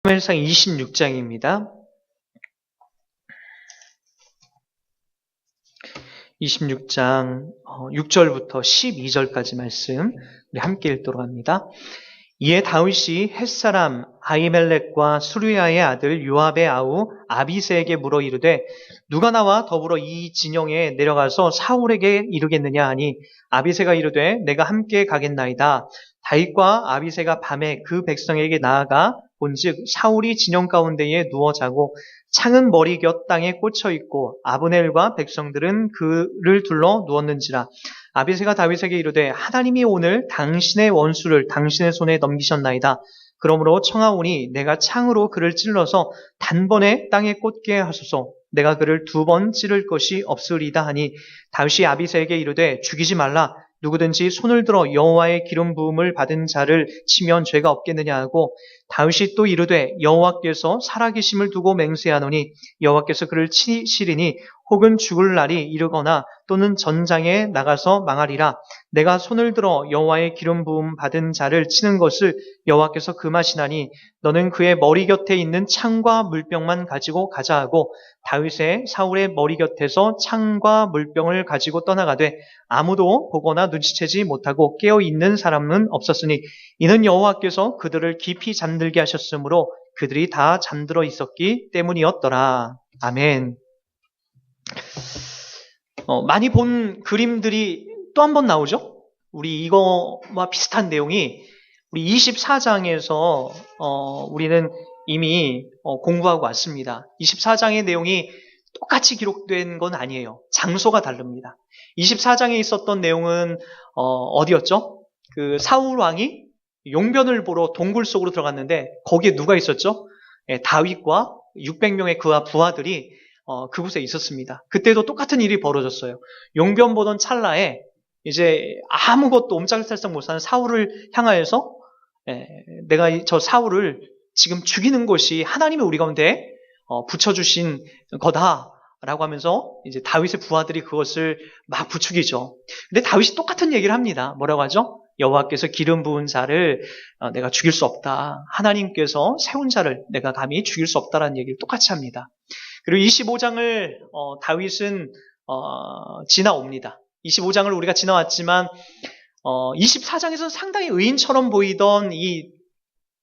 사무엘상 26장입니다. 26장 6절부터 12절까지 말씀 우리 함께 읽도록 합니다. 이에 다윗이 햇사람 아히멜렉과 수르야의 아들 요압의 아우 아비새에게 물어 이르되 누가 나와 더불어 이 진영에 내려가서 사울에게 이르겠느냐 하니 아비새가 이르되 내가 함께 가겠나이다. 다윗과 아비새가 밤에 그 백성에게 나아가 본즉 사울이 진영 가운데에 누워 자고 창은 머리 곁 땅에 꽂혀 있고 아브넬과 백성들은 그를 둘러 누웠는지라. 아비새가 다윗에게 이르되 하나님이 오늘 당신의 원수를 당신의 손에 넘기셨나이다. 그러므로 청하오니 내가 창으로 그를 찔러서 단번에 땅에 꽂게 하소서. 내가 그를 2번 찌를 것이 없으리다 하니 다윗이 아비새에게 이르되 죽이지 말라. 누구든지 손을 들어 여호와의 기름 부음을 받은 자를 치면 죄가 없겠느냐 하고 다윗이 또 이르되 여호와께서 살아계심을 두고 맹세하노니 여호와께서 그를 치시리니 혹은 죽을 날이 이르거나 또는 전장에 나가서 망하리라. 내가 손을 들어 여호와의 기름 부음 받은 자를 치는 것을 여호와께서 금하시나니 너는 그의 머리 곁에 있는 창과 물병만 가지고 가자 하고 다윗의 사울의 머리 곁에서 창과 물병을 가지고 떠나가되 아무도 보거나 눈치채지 못하고 깨어 있는 사람은 없었으니 이는 여호와께서 그들을 깊이 잠들게 하셨으므로 그들이 다 잠들어 있었기 때문이었더라. 아멘. 많이 본 그림들이 또 한 번 나오죠? 우리 이거와 비슷한 내용이 우리 24장에서 우리는 이미 공부하고 왔습니다. 24장의 내용이 똑같이 기록된 건 아니에요. 장소가 다릅니다. 24장에 있었던 내용은 어디였죠? 그 사울 왕이 용변을 보러 동굴 속으로 들어갔는데 거기에 누가 있었죠? 다윗과 600명의 그와 부하들이 그곳에 있었습니다. 그때도 똑같은 일이 벌어졌어요. 용변 보던 찰나에 이제 아무것도 옴짝달싹 못하는 사울을 향하여서 내가 저 사울을 지금 죽이는 것이 하나님이 우리 가운데 붙여주신 거다라고 하면서 이제 다윗의 부하들이 그것을 막 부추기죠. 근데 다윗이 똑같은 얘기를 합니다. 뭐라고 하죠? 여호와께서 기름 부은 자를 내가 죽일 수 없다. 하나님께서 세운 자를 내가 감히 죽일 수 없다라는 얘기를 똑같이 합니다. 그리고 25장을 다윗은 지나옵니다. 25장을 우리가 지나왔지만 24장에서는 상당히 의인처럼 보이던 이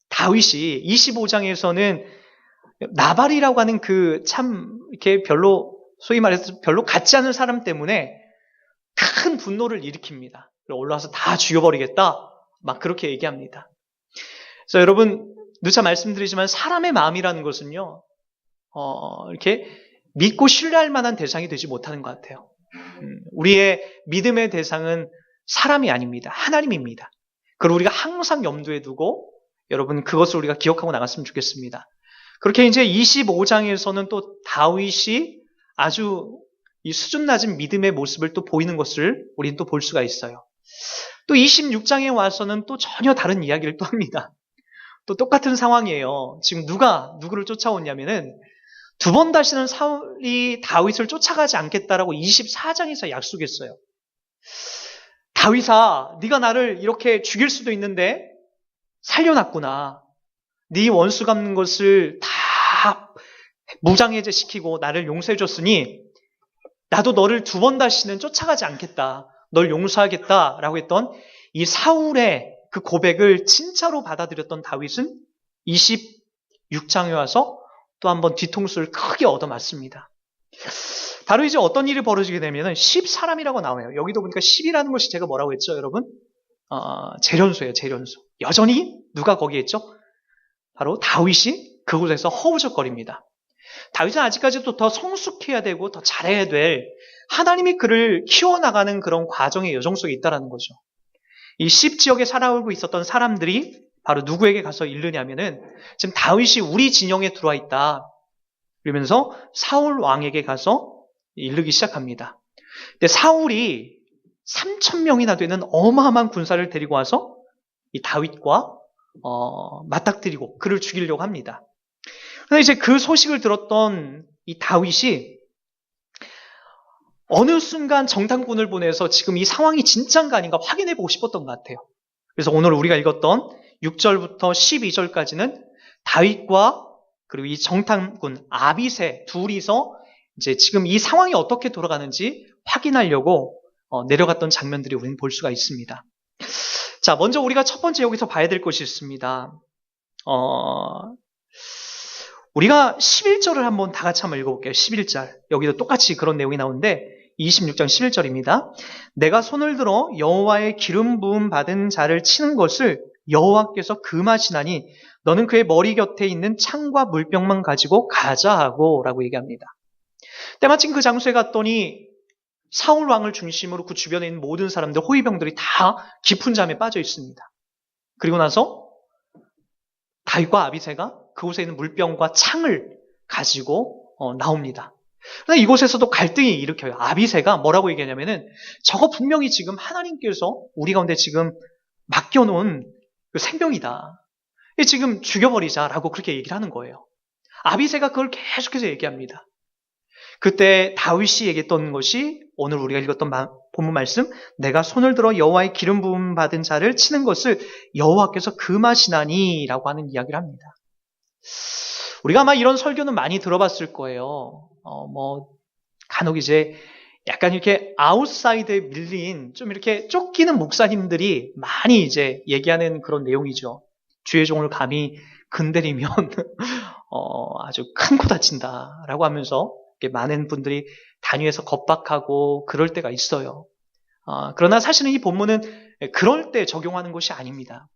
다윗이 25장에서는 나발이라고 하는 그 참 이렇게 별로 소위 말해서 별로 같지 않은 사람 때문에 큰 분노를 일으킵니다. 올라와서 다 죽여버리겠다. 막 그렇게 얘기합니다. 그래서 여러분 누차 말씀드리지만 사람의 마음이라는 것은요. 이렇게 믿고 신뢰할 만한 대상이 되지 못하는 것 같아요. 우리의 믿음의 대상은 사람이 아닙니다. 하나님입니다. 그걸 우리가 항상 염두에 두고 여러분 그것을 우리가 기억하고 나갔으면 좋겠습니다. 그렇게 이제 25장에서는 또 다윗이 아주 이 수준 낮은 믿음의 모습을 또 보이는 것을 우리는 또 볼 수가 있어요. 또 26장에 와서는 또 전혀 다른 이야기를 또 합니다. 또 똑같은 상황이에요. 지금 누가 누구를 쫓아오냐면은 2번 다시는 사울이 다윗을 쫓아가지 않겠다라고 24장에서 약속했어요. 다윗아, 네가 나를 이렇게 죽일 수도 있는데 살려놨구나. 네 원수 갚는 것을 다 무장해제시키고 나를 용서해줬으니 나도 너를 2번 다시는 쫓아가지 않겠다. 널 용서하겠다라고 했던 이 사울의 그 고백을 진짜로 받아들였던 다윗은 26장에 와서 또 한번 뒤통수를 크게 얻어맞습니다. 바로 이제 어떤 일이 벌어지게 되면 10사람이라고 나와요. 여기도 보니까 10이라는 것이 제가 뭐라고 했죠, 여러분? 재련소예요, 재련소. 여전히 누가 거기에 있죠? 바로 다윗이 그곳에서 허우적거립니다. 다윗은 아직까지도 더 성숙해야 되고 더 잘해야 될 하나님이 그를 키워나가는 그런 과정의 여정 속에 있다는 거죠. 이 10지역에 살아오고 있었던 사람들이 바로 누구에게 가서 이르냐면은 지금 다윗이 우리 진영에 들어와 있다. 그러면서 사울 왕에게 가서 이르기 시작합니다. 근데 사울이 3,000명이나 되는 어마어마한 군사를 데리고 와서 이 다윗과 맞닥뜨리고 그를 죽이려고 합니다. 그런데 이제 그 소식을 들었던 이 다윗이 어느 순간 정탐꾼을 보내서 지금 이 상황이 진짜인가 아닌가 확인해 보고 싶었던 것 같아요. 그래서 오늘 우리가 읽었던 6절부터 12절까지는 다윗과 그리고 이 정탐꾼 아비새 둘이서 이제 지금 이 상황이 어떻게 돌아가는지 확인하려고 내려갔던 장면들이 우리는 볼 수가 있습니다. 자, 먼저 우리가 첫 번째 여기서 봐야 될 것이 있습니다. 우리가 11절을 한번 다 같이 한번 읽어볼게요. 11절. 여기도 똑같이 그런 내용이 나오는데 26장 11절입니다. 내가 손을 들어 여호와의 기름 부음 받은 자를 치는 것을 여호와께서 금하시나니 너는 그의 머리 곁에 있는 창과 물병만 가지고 가자 하고 라고 얘기합니다. 때마침 그 장소에 갔더니 사울 왕을 중심으로 그 주변에 있는 모든 사람들, 호위병들이 다 깊은 잠에 빠져 있습니다. 그리고 나서 다윗과 아비새가 그곳에 있는 물병과 창을 가지고 나옵니다. 그런데 이곳에서도 갈등이 일으켜요. 아비새가 뭐라고 얘기하냐면은 저거 분명히 지금 하나님께서 우리 가운데 지금 맡겨놓은 그 생명이다. 지금 죽여버리자라고 그렇게 얘기를 하는 거예요. 아비새가 그걸 계속해서 얘기합니다. 그때 다윗이 얘기했던 것이 오늘 우리가 읽었던 본문 말씀, 내가 손을 들어 여호와의 기름 부음 받은 자를 치는 것을 여호와께서 금하시나니 라고 하는 이야기를 합니다. 우리가 아마 이런 설교는 많이 들어봤을 거예요. 간혹 이제 약간 이렇게 아웃사이드에 밀린 좀 이렇게 쫓기는 목사님들이 많이 이제 얘기하는 그런 내용이죠. 주의 종을 감히 건드리면 아주 큰 코 다친다라고 하면서 많은 분들이 단위에서 겁박하고 그럴 때가 있어요. 그러나 사실은 이 본문은 그럴 때 적용하는 것이 아닙니다.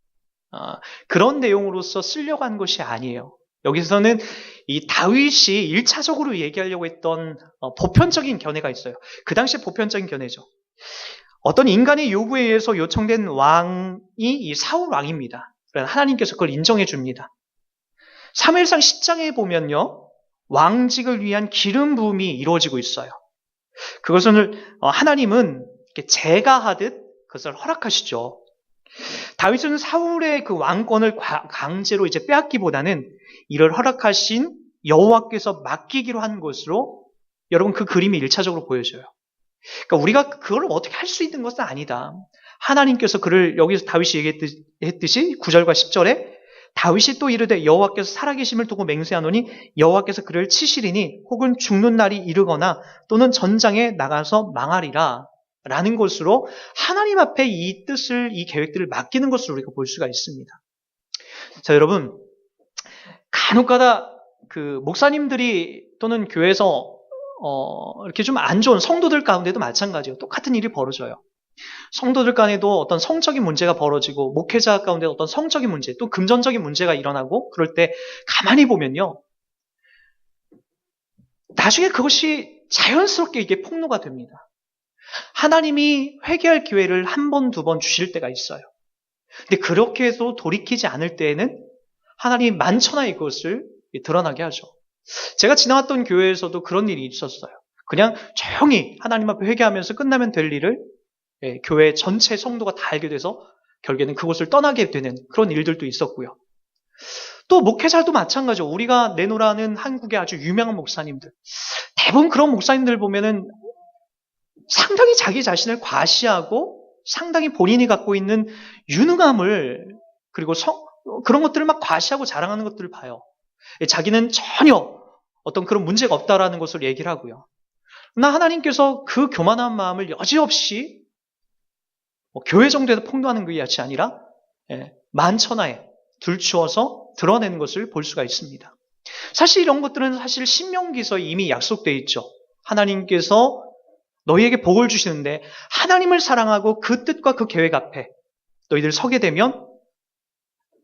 그런 내용으로서 쓰려고 한 것이 아니에요. 여기서는 이 다윗이 1차적으로 얘기하려고 했던 보편적인 견해가 있어요. 그 당시에 보편적인 견해죠. 어떤 인간의 요구에 의해서 요청된 왕이 이 사울 왕입니다. 그러나 하나님께서 그걸 인정해 줍니다. 사무엘상 10장에 보면요. 왕직을 위한 기름 부음이 이루어지고 있어요. 그것을 하나님은 제가 하듯 그것을 허락하시죠. 다윗은 사울의 그 왕권을 강제로 이제 빼앗기보다는 이를 허락하신 여호와께서 맡기기로 한 것으로 여러분 그 그림이 1차적으로 보여져요. 그러니까 우리가 그걸 어떻게 할 수 있는 것은 아니다. 하나님께서 그를 여기서 다윗이 얘기했듯이 9절과 10절에 다윗이 또 이르되 여호와께서 살아계심을 두고 맹세하노니 여호와께서 그를 치시리니 혹은 죽는 날이 이르거나 또는 전장에 나가서 망하리라 라는 것으로 하나님 앞에 이 뜻을, 이 계획들을 맡기는 것을 우리가 볼 수가 있습니다. 자, 여러분, 간혹가다 그 목사님들이 또는 교회에서 이렇게 좀 안 좋은 성도들 가운데도 마찬가지예요. 똑같은 일이 벌어져요. 성도들 간에도 어떤 성적인 문제가 벌어지고 목회자 가운데 어떤 성적인 문제 또 금전적인 문제가 일어나고 그럴 때 가만히 보면요. 나중에 그것이 자연스럽게 이게 폭로가 됩니다. 하나님이 회개할 기회를 한 번, 두 번 주실 때가 있어요. 근데 그렇게 해도 돌이키지 않을 때에는 하나님이 만천하에 그것을 드러나게 하죠. 제가 지나왔던 교회에서도 그런 일이 있었어요. 그냥 조용히 하나님 앞에 회개하면서 끝나면 될 일을 교회 전체 성도가 다 알게 돼서 결국에는 그곳을 떠나게 되는 그런 일들도 있었고요. 또 목회자도 마찬가지죠. 우리가 내노라는 한국의 아주 유명한 목사님들. 대부분 그런 목사님들 보면은 상당히 자기 자신을 과시하고 상당히 본인이 갖고 있는 유능함을 그리고 그런 것들을 막 과시하고 자랑하는 것들을 봐요. 자기는 전혀 어떤 그런 문제가 없다라는 것을 얘기를 하고요. 그러나 하나님께서 그 교만한 마음을 여지없이 교회 정도에서 폭로하는 것이 아니라 만천하에 들추어서 드러내는 것을 볼 수가 있습니다. 사실 이런 것들은 사실 신명기서에 이미 약속되어 있죠. 하나님께서 너희에게 복을 주시는데 하나님을 사랑하고 그 뜻과 그 계획 앞에 너희들 서게 되면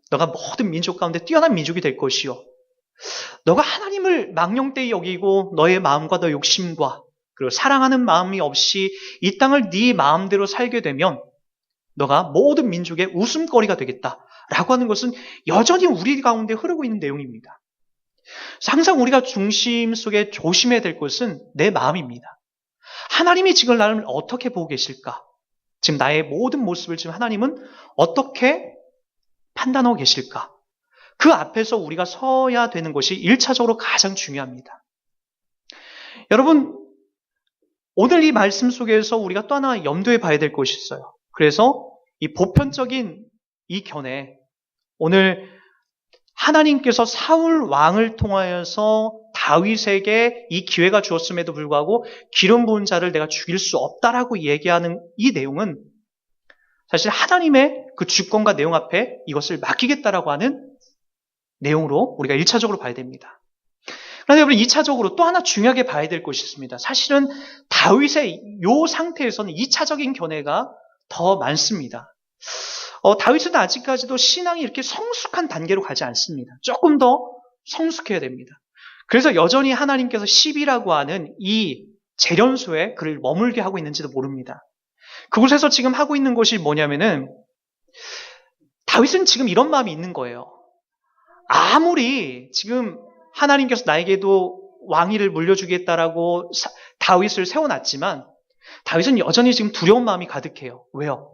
너가 모든 민족 가운데 뛰어난 민족이 될 것이요. 너가 하나님을 망령되이 여기고 너의 마음과 너의 욕심과 그리고 사랑하는 마음이 없이 이 땅을 네 마음대로 살게 되면 너가 모든 민족의 웃음거리가 되겠다라고 하는 것은 여전히 우리 가운데 흐르고 있는 내용입니다. 항상 우리가 중심 속에 조심해야 될 것은 내 마음입니다. 하나님이 지금 나를 어떻게 보고 계실까? 지금 나의 모든 모습을 지금 하나님은 어떻게 판단하고 계실까? 그 앞에서 우리가 서야 되는 것이 1차적으로 가장 중요합니다. 여러분, 오늘 이 말씀 속에서 우리가 또 하나 염두에 봐야 될 것이 있어요. 그래서 이 보편적인 이 견해, 오늘 하나님께서 사울 왕을 통하여서 다윗에게 이 기회가 주었음에도 불구하고 기름 부은 자를 내가 죽일 수 없다라고 얘기하는 이 내용은 사실 하나님의 그 주권과 내용 앞에 이것을 맡기겠다라고 하는 내용으로 우리가 1차적으로 봐야 됩니다. 그런데 여러분 2차적으로 또 하나 중요하게 봐야 될 것이 있습니다. 사실은 다윗의 이 상태에서는 2차적인 견해가 더 많습니다. 다윗은 아직까지도 신앙이 이렇게 성숙한 단계로 가지 않습니다. 조금 더 성숙해야 됩니다. 그래서 여전히 하나님께서 10이라고 하는 이 재련소에 그를 머물게 하고 있는지도 모릅니다. 그곳에서 지금 하고 있는 것이 뭐냐면은 다윗은 지금 이런 마음이 있는 거예요. 아무리 지금 하나님께서 나에게도 왕위를 물려주겠다라고 다윗을 세워놨지만 다윗은 여전히 지금 두려운 마음이 가득해요. 왜요?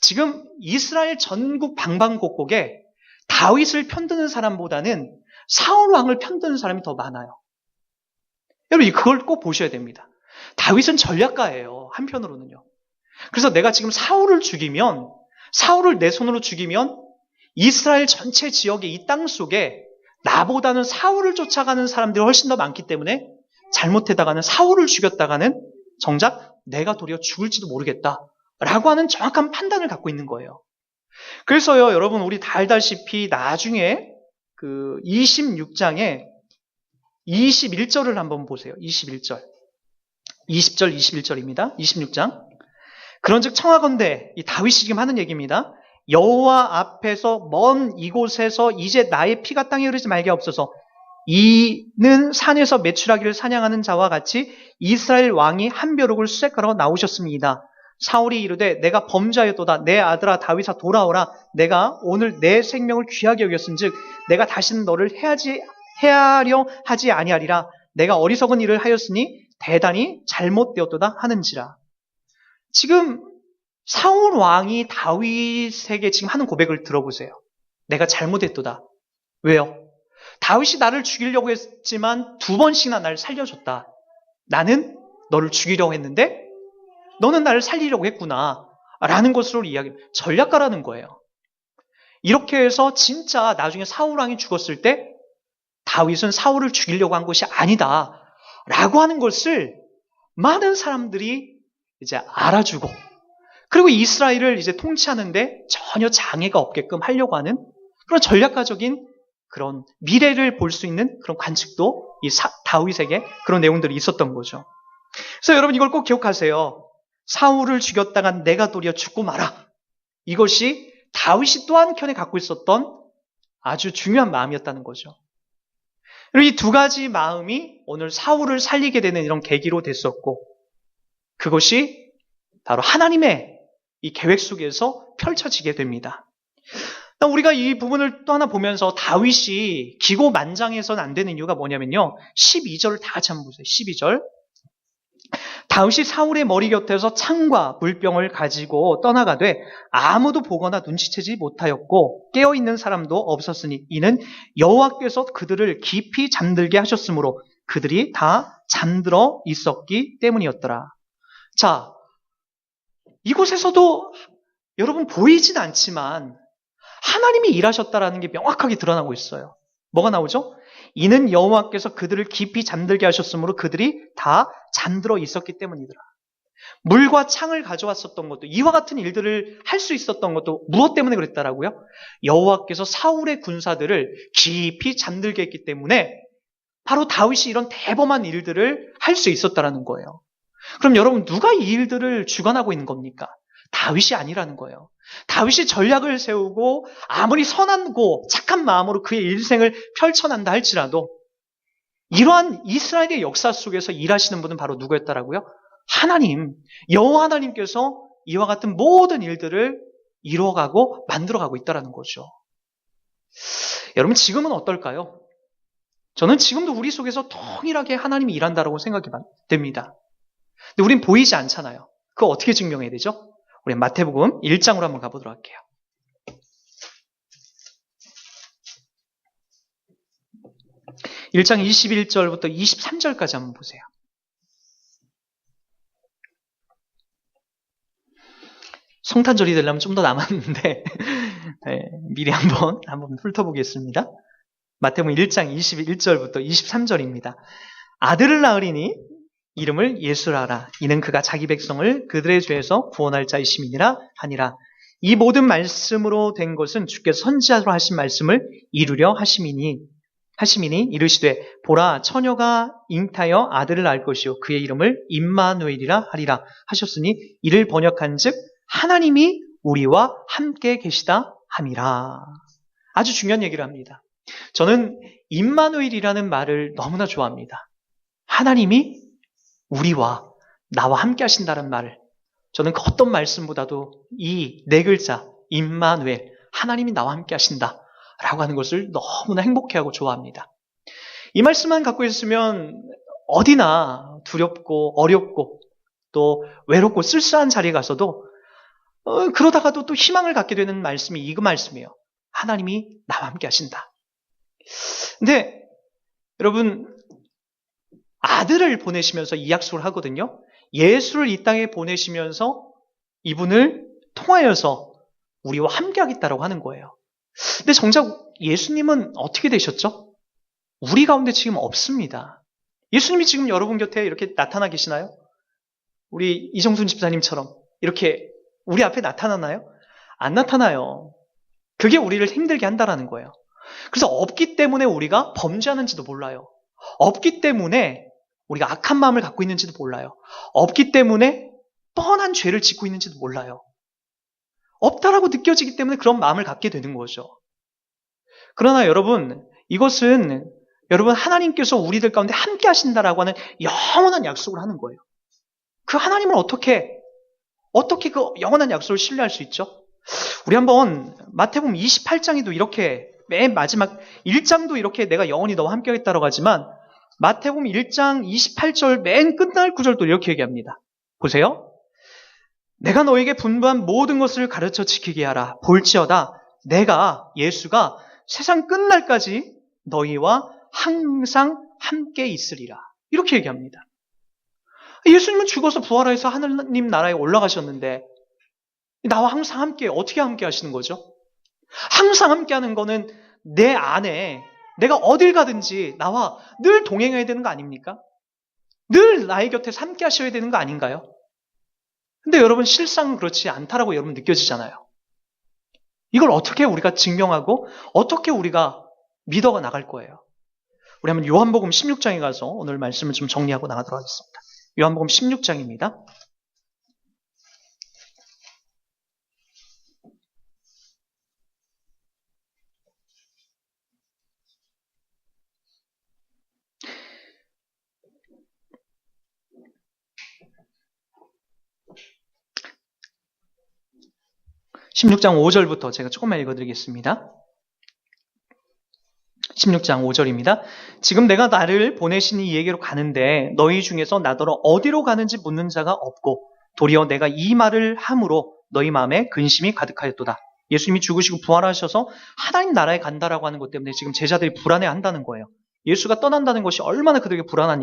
지금 이스라엘 전국 방방곡곡에 다윗을 편드는 사람보다는 사울 왕을 편드는 사람이 더 많아요. 여러분 그걸 꼭 보셔야 됩니다. 다윗은 전략가예요. 한편으로는요. 그래서 내가 지금 사울을 내 손으로 죽이면 이스라엘 전체 지역의 이 땅 속에 나보다는 사울을 쫓아가는 사람들이 훨씬 더 많기 때문에 잘못하다가는 사울을 죽였다가는 정작 내가 도리어 죽을지도 모르겠다라고 하는 정확한 판단을 갖고 있는 거예요. 그래서요, 여러분 우리 다 알다시피 나중에 그 26장에 21절을 한번 보세요. 21절. 20절, 21절입니다. 26장. 그런즉 청하건대 이 다윗이 지금 하는 얘기입니다. 여호와 앞에서 먼 이곳에서 이제 나의 피가 땅에 흐르지 말게 하옵소서. 이는 산에서 메추라기를 사냥하는 자와 같이 이스라엘 왕이 한 벼룩을 수색하러 나오셨습니다. 사울이 이르되 내가 범죄하였도다. 내 아들아 다윗아 돌아오라. 내가 오늘 내 생명을 귀하게 여겼은즉 내가 다시는 너를 해하려 하지 아니하리라. 내가 어리석은 일을 하였으니 대단히 잘못되었도다 하는지라. 지금 사울 왕이 다윗에게 지금 하는 고백을 들어보세요. 내가 잘못했도다. 왜요? 다윗이 나를 죽이려고 했지만 2번씩이나 나를 살려줬다. 나는 너를 죽이려고 했는데 너는 나를 살리려고 했구나 라는 것으로 이야기합니다. 전략가라는 거예요. 이렇게 해서 진짜 나중에 사울 왕이 죽었을 때 다윗은 사울을 죽이려고 한 것이 아니다 라고 하는 것을 많은 사람들이 이제 알아주고 그리고 이스라엘을 이제 통치하는데 전혀 장애가 없게끔 하려고 하는 그런 전략가적인 그런 미래를 볼 수 있는 그런 관측도 이 다윗에게 그런 내용들이 있었던 거죠. 그래서 여러분 이걸 꼭 기억하세요. 사울을 죽였다간 내가 도리어 죽고 마라. 이것이 다윗이 또 한켠에 갖고 있었던 아주 중요한 마음이었다는 거죠. 그리고 이 두 가지 마음이 오늘 사울을 살리게 되는 이런 계기로 됐었고 그것이 바로 하나님의 이 계획 속에서 펼쳐지게 됩니다. 우리가 이 부분을 또 하나 보면서 다윗이 기고만장해서는 안 되는 이유가 뭐냐면요. 12절을 다 같이 한번 보세요. 12절. 다윗이 사울의 머리 곁에서 창과 물병을 가지고 떠나가되 아무도 보거나 눈치채지 못하였고 깨어있는 사람도 없었으니 이는 여호와께서 그들을 깊이 잠들게 하셨으므로 그들이 다 잠들어 있었기 때문이었더라. 자, 이곳에서도 여러분 보이진 않지만 하나님이 일하셨다라는 게 명확하게 드러나고 있어요. 뭐가 나오죠? 이는 여호와께서 그들을 깊이 잠들게 하셨으므로 그들이 다 잠들어 있었기 때문이더라. 물과 창을 가져왔었던 것도 이와 같은 일들을 할 수 있었던 것도 무엇 때문에 그랬다라고요? 여호와께서 사울의 군사들을 깊이 잠들게 했기 때문에 바로 다윗이 이런 대범한 일들을 할 수 있었다라는 거예요. 그럼 여러분 누가 이 일들을 주관하고 있는 겁니까? 다윗이 아니라는 거예요. 다윗이 전략을 세우고 아무리 선하고 착한 마음으로 그의 일생을 펼쳐난다 할지라도 이러한 이스라엘의 역사 속에서 일하시는 분은 바로 누구였다라고요? 하나님, 여호와 하나님께서 이와 같은 모든 일들을 이루어가고 만들어가고 있다는 거죠. 여러분 지금은 어떨까요? 저는 지금도 우리 속에서 동일하게 하나님이 일한다고 생각이 됩니다. 근데 우린 보이지 않잖아요. 그거 어떻게 증명해야 되죠? 우리 마태복음 1장으로 한번 가보도록 할게요. 1장 21절부터 23절까지 한번 보세요. 성탄절이 되려면 좀 더 남았는데 미리 한번 훑어보겠습니다. 마태복음 1장 21절부터 23절입니다. 아들을 낳으리니 이름을 예수라 하라. 이는 그가 자기 백성을 그들의 죄에서 구원할 자이심이니라 하니라. 이 모든 말씀으로 된 것은 주께서 선지자로 하신 말씀을 이루려 하심이니 이르시되 보라 처녀가 잉타여 아들을 낳을 것이요 그의 이름을 임마누엘이라 하리라 하셨으니 이를 번역한즉 하나님이 우리와 함께 계시다 함이라. 아주 중요한 얘기를 합니다. 저는 임마누엘이라는 말을 너무나 좋아합니다. 하나님이 우리와 나와 함께 하신다는 말을 저는 그 어떤 말씀보다도 이 네 글자 임마누엘 하나님이 나와 함께 하신다 라고 하는 것을 너무나 행복해하고 좋아합니다. 이 말씀만 갖고 있으면 어디나 두렵고 어렵고 또 외롭고 쓸쓸한 자리에 가서도 그러다가도 또 희망을 갖게 되는 말씀이 이 말씀이에요. 하나님이 나와 함께 하신다. 근데 여러분 아들을 보내시면서 이 약속을 하거든요. 예수를 이 땅에 보내시면서 이분을 통하여서 우리와 함께 하겠다라고 하는 거예요. 근데 정작 예수님은 어떻게 되셨죠? 우리 가운데 지금 없습니다. 예수님이 지금 여러분 곁에 이렇게 나타나 계시나요? 우리 이정순 집사님처럼 이렇게 우리 앞에 나타나나요? 안 나타나요. 그게 우리를 힘들게 한다라는 거예요. 그래서 없기 때문에 우리가 범죄하는지도 몰라요. 없기 때문에 우리가 악한 마음을 갖고 있는지도 몰라요. 없기 때문에 뻔한 죄를 짓고 있는지도 몰라요. 없다라고 느껴지기 때문에 그런 마음을 갖게 되는 거죠. 그러나 여러분, 이것은 여러분 하나님께서 우리들 가운데 함께 하신다라고 하는 영원한 약속을 하는 거예요. 그 하나님을 어떻게 그 영원한 약속을 신뢰할 수 있죠? 우리 한번 마태복음 28장에도 이렇게 맨 마지막 1장도 이렇게 내가 영원히 너와 함께 하겠다라고 하지만 마태복음 1장 28절 맨 끝날 구절도 이렇게 얘기합니다. 보세요. 내가 너에게 분부한 모든 것을 가르쳐 지키게 하라. 볼지어다 내가 예수가 세상 끝날까지 너희와 항상 함께 있으리라. 이렇게 얘기합니다. 예수님은 죽어서 부활해서 하나님 나라에 올라가셨는데 나와 항상 함께 어떻게 함께 하시는 거죠? 항상 함께 하는 거는 내 안에 내가 어딜 가든지 나와 늘 동행해야 되는 거 아닙니까? 늘 나의 곁에서 함께 하셔야 되는 거 아닌가요? 근데 여러분 실상은 그렇지 않다라고 여러분 느껴지잖아요. 이걸 어떻게 우리가 증명하고 어떻게 우리가 믿어가 나갈 거예요? 우리 한번 요한복음 16장에 가서 오늘 말씀을 좀 정리하고 나가도록 하겠습니다. 요한복음 16장입니다. (16장 5절부터) 제가 조금만 읽어드리겠습니다. 16장 5절입니다. 지금 내가 나를 보내신 이에게로 가는데 너희 중에서 나더러 어디로 가는지 묻는 자가 없고 도리어 내가 이 말을 함으로 너희 마음에 근심이 가득하였도다. 예수님이 죽으시고 부활하셔서 하나님 나라에 간다라고 하는 것 때문에 지금 제자들이 불안해한다는 거예요. 예수가 떠난다는 것이 얼마나 그들에게 불안한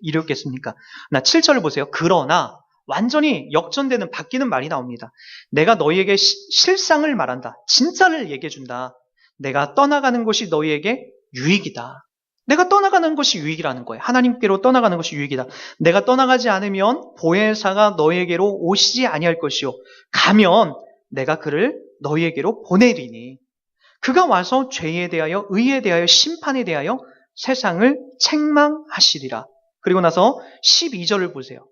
일이었겠습니까? 나 7절을 보세요. 그러나 완전히 역전되는 바뀌는 말이 나옵니다. 내가 너희에게 실상을 말한다. 진짜를 얘기해준다. 내가 떠나가는 것이 너희에게 유익이다. 내가 떠나가는 것이 유익이라는 거예요. 하나님께로 떠나가는 것이 유익이다. 내가 떠나가지 않으면 보혜사가 너희에게로 오시지 아니할 것이요. 가면 내가 그를 너희에게로 보내리니 그가 와서 죄에 대하여 의에 대하여 심판에 대하여 세상을 책망하시리라. 그리고 나서 12절을 보세요.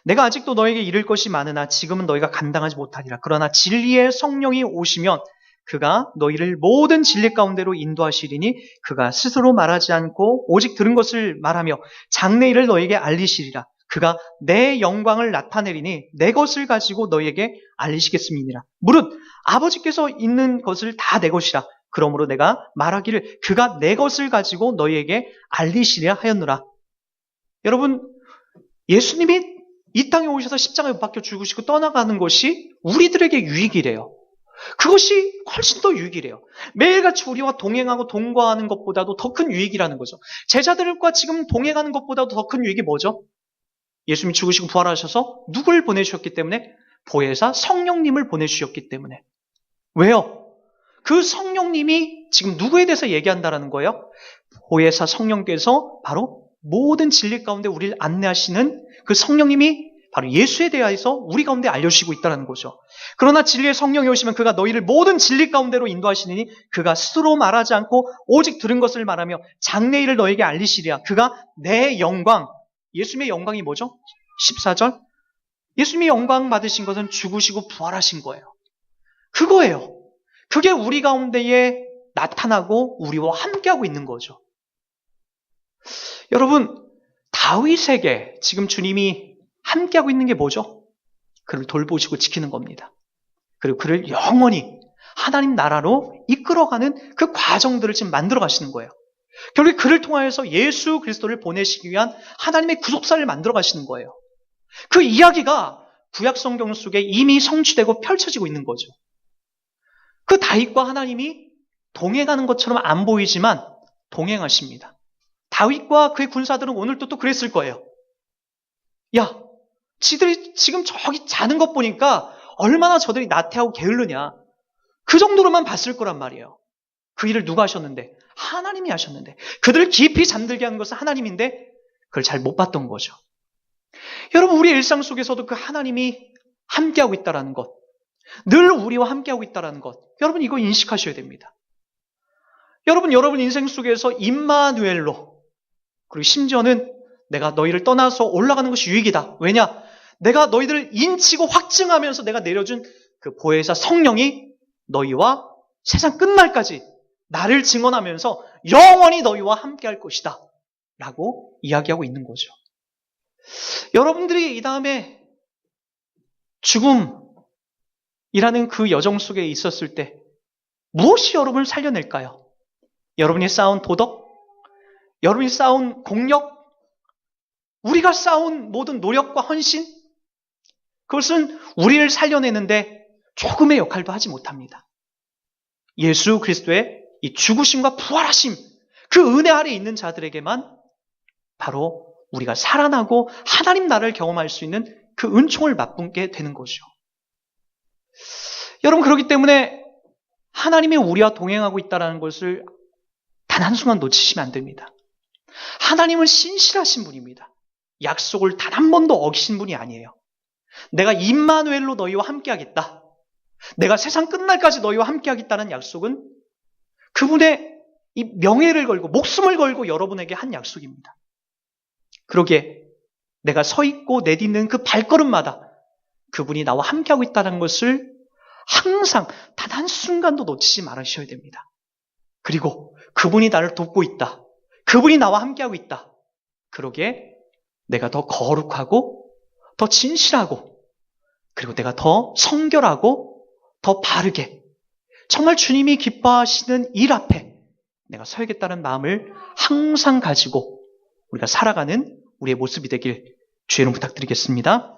내가 아직도 너에게 이를 것이 많으나 지금은 너희가 감당하지 못하리라. 그러나 진리의 성령이 오시면 그가 너희를 모든 진리 가운데로 인도하시리니 그가 스스로 말하지 않고 오직 들은 것을 말하며 장래일을 너희에게 알리시리라. 그가 내 영광을 나타내리니 내 것을 가지고 너희에게 알리시겠음이니라. 무릇 아버지께서 있는 것을 다 내 것이라. 그러므로 내가 말하기를 그가 내 것을 가지고 너희에게 알리시리라 하였노라. 여러분, 예수님이 이 땅에 오셔서 십자가에 못 박혀 죽으시고 떠나가는 것이 우리들에게 유익이래요. 그것이 훨씬 더 유익이래요. 매일같이 우리와 동행하고 동거하는 것보다도 더 큰 유익이라는 거죠. 제자들과 지금 동행하는 것보다도 더 큰 유익이 뭐죠? 예수님이 죽으시고 부활하셔서 누굴 보내주셨기 때문에? 보혜사 성령님을 보내주셨기 때문에. 왜요? 그 성령님이 지금 누구에 대해서 얘기한다라는 거예요? 보혜사 성령께서 바로 모든 진리 가운데 우리를 안내하시는 그 성령님이 바로 예수에 대해서 우리 가운데 알려주시고 있다는 거죠. 그러나 진리의 성령이 오시면 그가 너희를 모든 진리 가운데로 인도하시느니 그가 스스로 말하지 않고 오직 들은 것을 말하며 장래일을 너에게 알리시리라. 그가 내 영광, 예수님의 영광이 뭐죠? 14절. 예수님이 영광 받으신 것은 죽으시고 부활하신 거예요. 그거예요. 그게 우리 가운데에 나타나고 우리와 함께하고 있는 거죠. 여러분, 다윗에게 지금 주님이 함께하고 있는 게 뭐죠? 그를 돌보시고 지키는 겁니다. 그리고 그를 영원히 하나님 나라로 이끌어가는 그 과정들을 지금 만들어 가시는 거예요. 결국 그를 통하여서 예수 그리스도를 보내시기 위한 하나님의 구속사를 만들어 가시는 거예요. 그 이야기가 구약 성경 속에 이미 성취되고 펼쳐지고 있는 거죠. 그 다윗과 하나님이 동행하는 것처럼 안 보이지만 동행하십니다. 다윗과 그의 군사들은 오늘도 또 그랬을 거예요. 야, 지들이 지금 저기 자는 것 보니까 얼마나 저들이 나태하고 게을르냐. 그 정도로만 봤을 거란 말이에요. 그 일을 누가 하셨는데? 하나님이 하셨는데. 그들을 깊이 잠들게 하는 것은 하나님인데 그걸 잘 못 봤던 거죠. 여러분, 우리 일상 속에서도 그 하나님이 함께하고 있다는 것, 늘 우리와 함께하고 있다는 것, 여러분 이거 인식하셔야 됩니다. 여러분 인생 속에서 임마누엘로, 그리고 심지어는 내가 너희를 떠나서 올라가는 것이 유익이다. 왜냐? 내가 너희들을 인치고 확증하면서 내가 내려준 그 보혜사 성령이 너희와 세상 끝날까지 나를 증언하면서 영원히 너희와 함께할 것이다 라고 이야기하고 있는 거죠. 여러분들이 이 다음에 죽음이라는 그 여정 속에 있었을 때 무엇이 여러분을 살려낼까요? 여러분이 쌓은 도덕? 여러분이 쌓은 공력? 우리가 쌓은 모든 노력과 헌신? 그것은 우리를 살려내는데 조금의 역할도 하지 못합니다. 예수 그리스도의 이 죽으심과 부활하심, 그 은혜 아래 있는 자들에게만 바로 우리가 살아나고 하나님 나라를 경험할 수 있는 그 은총을 맛보게 되는 거죠. 여러분, 그렇기 때문에 하나님이 우리와 동행하고 있다는 것을 단 한순간 놓치시면 안 됩니다. 하나님은 신실하신 분입니다. 약속을 단 한 번도 어기신 분이 아니에요. 내가 임마누엘로 너희와 함께하겠다. 내가 세상 끝날까지 너희와 함께하겠다는 약속은 그분의 이 명예를 걸고 목숨을 걸고 여러분에게 한 약속입니다. 그러기에 내가 서 있고 내딛는 그 발걸음마다 그분이 나와 함께하고 있다는 것을 항상 단 한순간도 놓치지 말으셔야 됩니다. 그리고 그분이 나를 돕고 있다. 그분이 나와 함께하고 있다. 그러기에 내가 더 거룩하고 더 진실하고 그리고 내가 더 성결하고 더 바르게 정말 주님이 기뻐하시는 일 앞에 내가 서야겠다는 마음을 항상 가지고 우리가 살아가는 우리의 모습이 되길 주의 이름 부탁드리겠습니다.